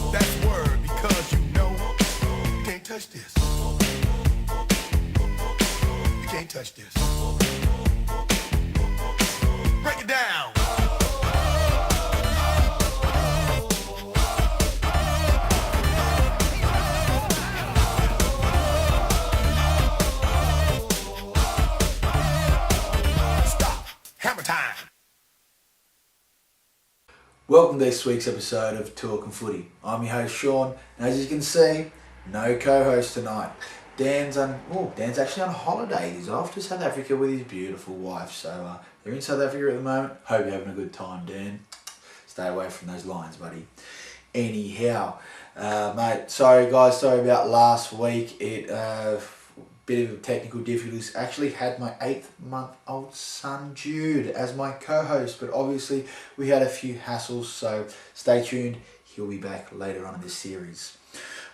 That's word because you can't touch this. You can't touch this. Break it down. Stop. Hammer time. Welcome to this week's episode of Talking Footy. I'm your host Sean, and as you can see, no co-host tonight. Dan's actually on holiday. He's off to South Africa with his beautiful wife. So they're in South Africa at the moment. Hope you're having a good time, Dan. Stay away from those lions, buddy. Anyhow, mate, sorry about last week. Bit of technical difficulties. Actually had my 8-month-old son Jude as my co-host, but obviously we had a few hassles, so stay tuned. He'll be back later on in this series.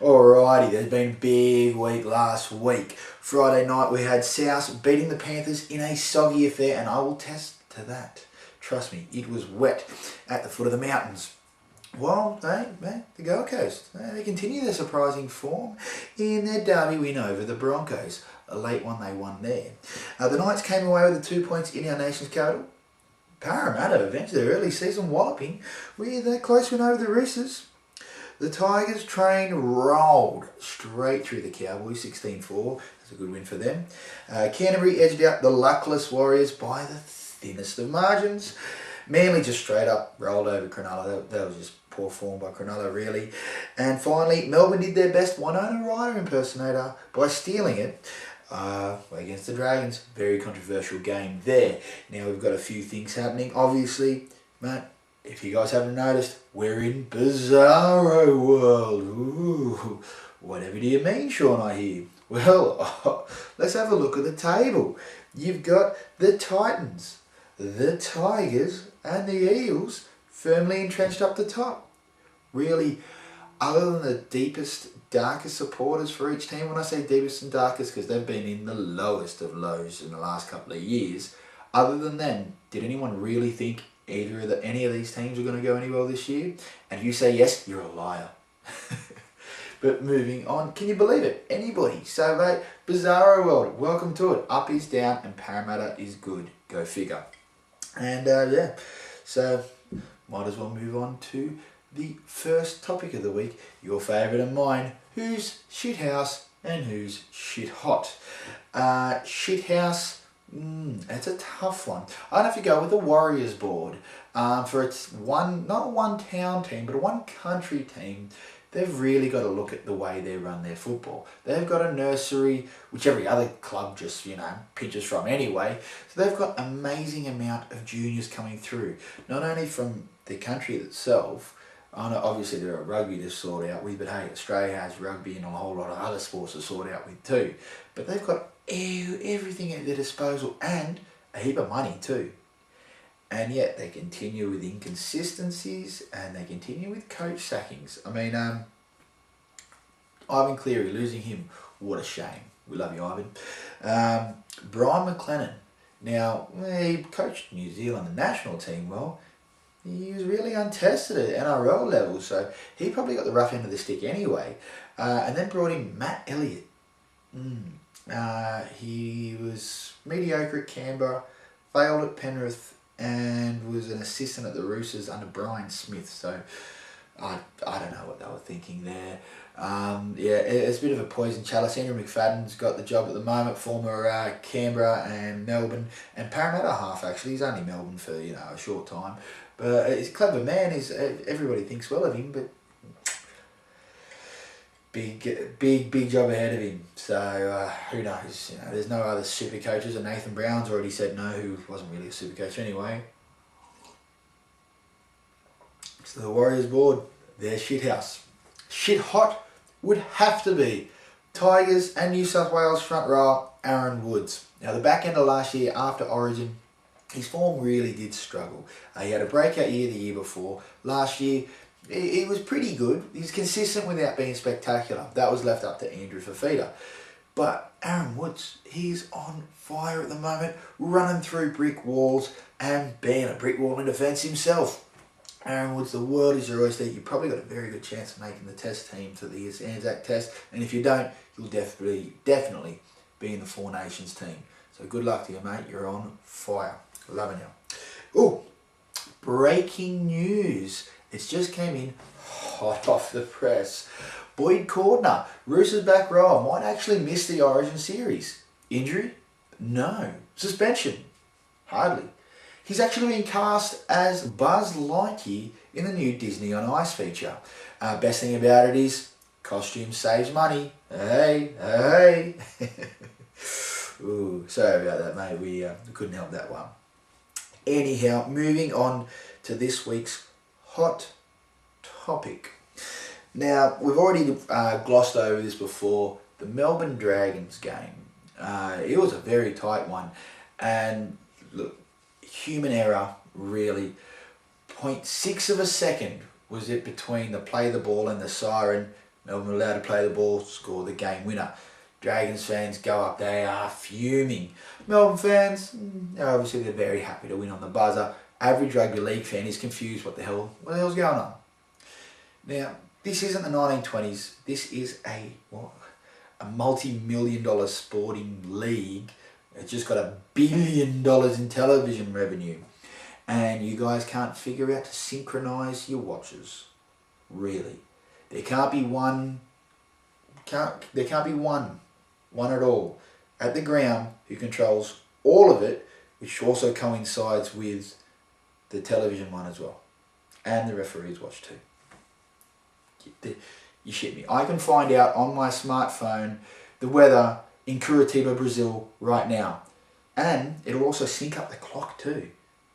Alrighty, there's been a big week last week. Friday night we had South beating the Panthers in a soggy affair, and I will attest to that. Trust me, it was wet at the foot of the mountains. Well, the Gold Coast, they continue their surprising form in their derby win over the Broncos. A late one they won there. The Knights came away with the 2 points in our nation's capital. Parramatta avenged their early season walloping with a close win over the Roosters. The Tigers train rolled straight through the Cowboys, 16-4. That's a good win for them. Canterbury edged out the luckless Warriors by the thinnest of margins. Manly just straight up rolled over Cronulla. That was just poor form by Cronulla, really. And finally, Melbourne did their best Winona Ryder impersonator by stealing it against the Dragons. Very controversial game there. Now we've got a few things happening. Obviously, mate, if you guys haven't noticed, we're in Bizarro world. Ooh, whatever do you mean, Sean, I hear? Well, let's have a look at the table. You've got the Titans, the Tigers, and the Eels firmly entrenched up the top. Really, other than the deepest, darkest supporters for each team, when I say deepest and darkest, because they've been in the lowest of lows in the last couple of years, other than them, did anyone really think any of these teams are going to go anywhere this year? And if you say yes, you're a liar. But moving on, can you believe it? Anybody? So, mate, Bizarro world, welcome to it. Up is down and Parramatta is good. Go figure. And so might as well move on to the first topic of the week, your favourite and mine, who's shithouse and who's shit hot. Shithouse, it's a tough one. I'd have to go with the Warriors board for its not one town team, but a one country team. They've really got to look at the way they run their football. They've got a nursery, which every other club just, pinches from anyway. So they've got an amazing amount of juniors coming through. Not only from the country itself, I know obviously there are rugby to sort out with, but hey, Australia has rugby and a whole lot of other sports to sort out with too. But they've got everything at their disposal and a heap of money too. And yet they continue with inconsistencies and they continue with coach sackings. I mean, Ivan Cleary, losing him, what a shame. We love you, Ivan. Brian McLennan. Now, he coached New Zealand, the national team, well, he was really untested at NRL level, so he probably got the rough end of the stick anyway. And then brought in Matt Elliott. He was mediocre at Canberra, failed at Penrith, and was an assistant at the Roosters under Brian Smith. So I don't know what they were thinking there. It's a bit of a poison chalice. Andrew McFadden's got the job at the moment, former Canberra and Melbourne and Parramatta half actually. He's only Melbourne for a short time, but he's a clever man. Everybody thinks well of him, but big job ahead of him. So who knows? There's no other super coaches, and Nathan Brown's already said no, who wasn't really a super coach anyway. So the Warriors board, they're shithouse. Shit hot would have to be Tigers and New South Wales front row Aaron Woods. Now the back end of last year after Origin, his form really did struggle. He had a breakout year the year before. Last year, it was pretty good. He's consistent without being spectacular. That was left up to Andrew Fafita. But Aaron Woods, he's on fire at the moment, running through brick walls and being a brick wall in defence himself. Aaron Woods, the world is your oyster. You've probably got a very good chance of making the test team for the Anzac Test. And if you don't, you'll definitely be in the Four Nations team. So good luck to you, mate. You're on fire. Loving you. Ooh, breaking news. It's just came in hot off the press. Boyd Cordner, Roosters back rower, might actually miss the Origin series. Injury? No. Suspension? Hardly. He's actually been cast as Buzz Lightyear in the new Disney on Ice feature. Best thing about it is, costume saves money. Hey. Ooh, sorry about that, mate. We couldn't help that one. Anyhow, moving on to this week's hot topic. Now, we've already glossed over this before. The Melbourne Dragons game. It was a very tight one. And look, human error, really. 0.6 of a second was it between the play the ball and the siren. Melbourne allowed to play the ball, score the game winner. Dragons fans go up, they are fuming. Melbourne fans, obviously they're very happy to win on the buzzer. Average rugby league fan is confused what the hell's going on. Now, this isn't the 1920s. This is a multi-million-dollar sporting league. It's just got $1 billion in television revenue. And you guys can't figure out to synchronise your watches. Really. There can't be one at all at the ground who controls all of it, which also coincides with the television one as well. And the referees watch too. You shit me. I can find out on my smartphone the weather in Curitiba, Brazil right now. And it'll also sync up the clock too.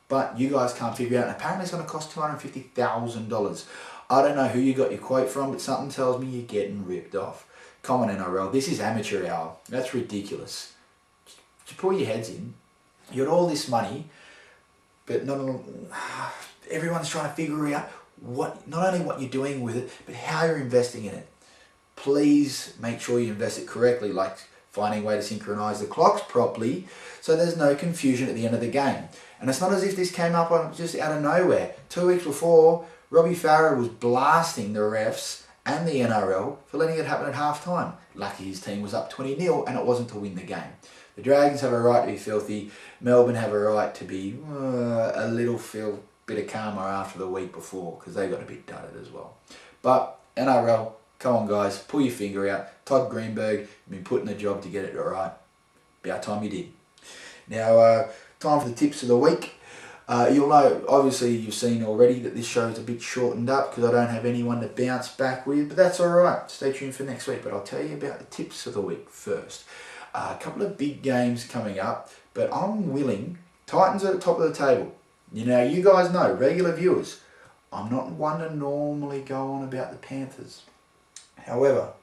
But you guys can't figure it out. And apparently it's going to cost $250,000. I don't know who you got your quote from, but something tells me you're getting ripped off. Come on, NRL. This is amateur hour. That's ridiculous. Just pull your heads in. You got all this money, but everyone's trying to figure out not only what you're doing with it, but how you're investing in it. Please make sure you invest it correctly, like finding a way to synchronise the clocks properly so there's no confusion at the end of the game. And it's not as if this came up just out of nowhere. 2 weeks before, Robbie Farah was blasting the refs and the NRL for letting it happen at half time. Lucky his team was up 20-0 and it wasn't to win the game. The Dragons have a right to be filthy. Melbourne have a right to be a little bit of karma after the week before because they got a bit dudded as well. But NRL, come on guys, pull your finger out. Todd Greenberg, you've been put in the job to get it right. About time you did. Now, time for the tips of the week. You'll know, obviously you've seen already that this show is a bit shortened up because I don't have anyone to bounce back with, but that's alright. Stay tuned for next week, but I'll tell you about the tips of the week first. A couple of big games coming up, but I'm willing. Titans are at the top of the table. You know, you guys know, regular viewers, I'm not one to normally go on about the Panthers. However,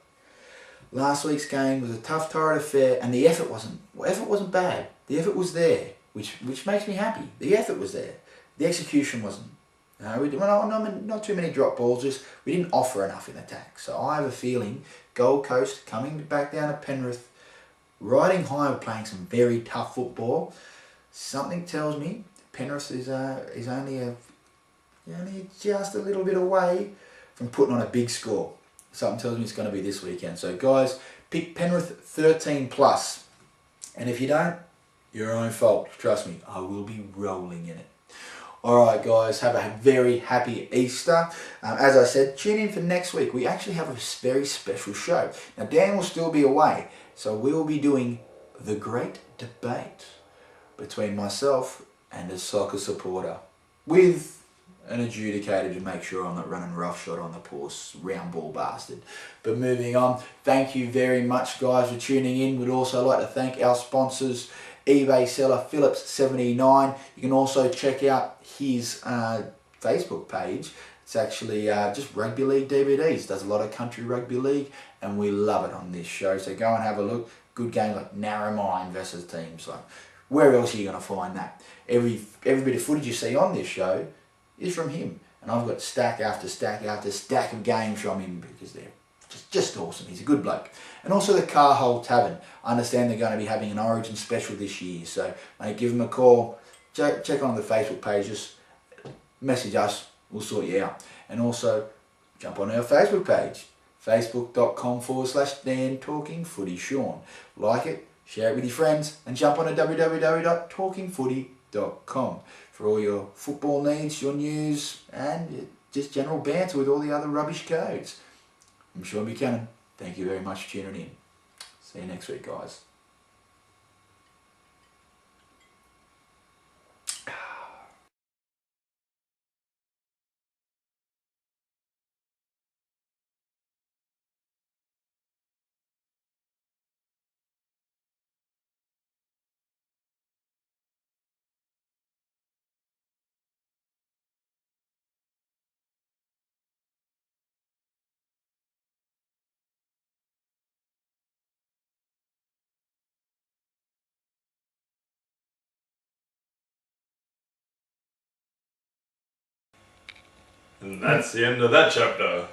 last week's game was a tough, torrid affair, and the effort wasn't bad. The effort was there, which makes me happy. The effort was there. The execution wasn't. Not too many drop balls. Just we didn't offer enough in attack. So I have a feeling Gold Coast coming back down to Penrith, riding high, playing some very tough football. Something tells me Penrith is only just a little bit away from putting on a big score. Something tells me it's going to be this weekend. So guys, pick Penrith 13+. And if you don't, your own fault. Trust me, I will be rolling in it. Alright guys, have a very happy Easter. As I said, tune in for next week. We actually have a very special show. Now Dan will still be away, so we will be doing the great debate between myself and a soccer supporter with an adjudicator to make sure I'm not running roughshod on the poor round ball bastard. But moving on, thank you very much guys for tuning in. We'd also like to thank our sponsors, eBay seller Phillips79. You can also check out his Facebook page. It's actually just rugby league DVDs. Does a lot of country rugby league and we love it on this show. So go and have a look. Good games like Narromine versus teams. Like, where else are you going to find that? Every bit of footage you see on this show is from him. And I've got stack after stack after stack of games from him because they're just awesome. He's a good bloke. And also the Carhole Tavern. I understand they're going to be having an Origin special this year. So mate, give them a call. Check on the Facebook page. Just message us. We'll sort you out. And also, jump on our Facebook page, facebook.com/Dan Talking Footy Sean. Like it, share it with your friends, and jump on to www.talkingfooty.com for all your football needs, your news, and just general banter with all the other rubbish codes. I'm Sean Buchanan. Thank you very much for tuning in. See you next week, guys. And that's the end of that chapter.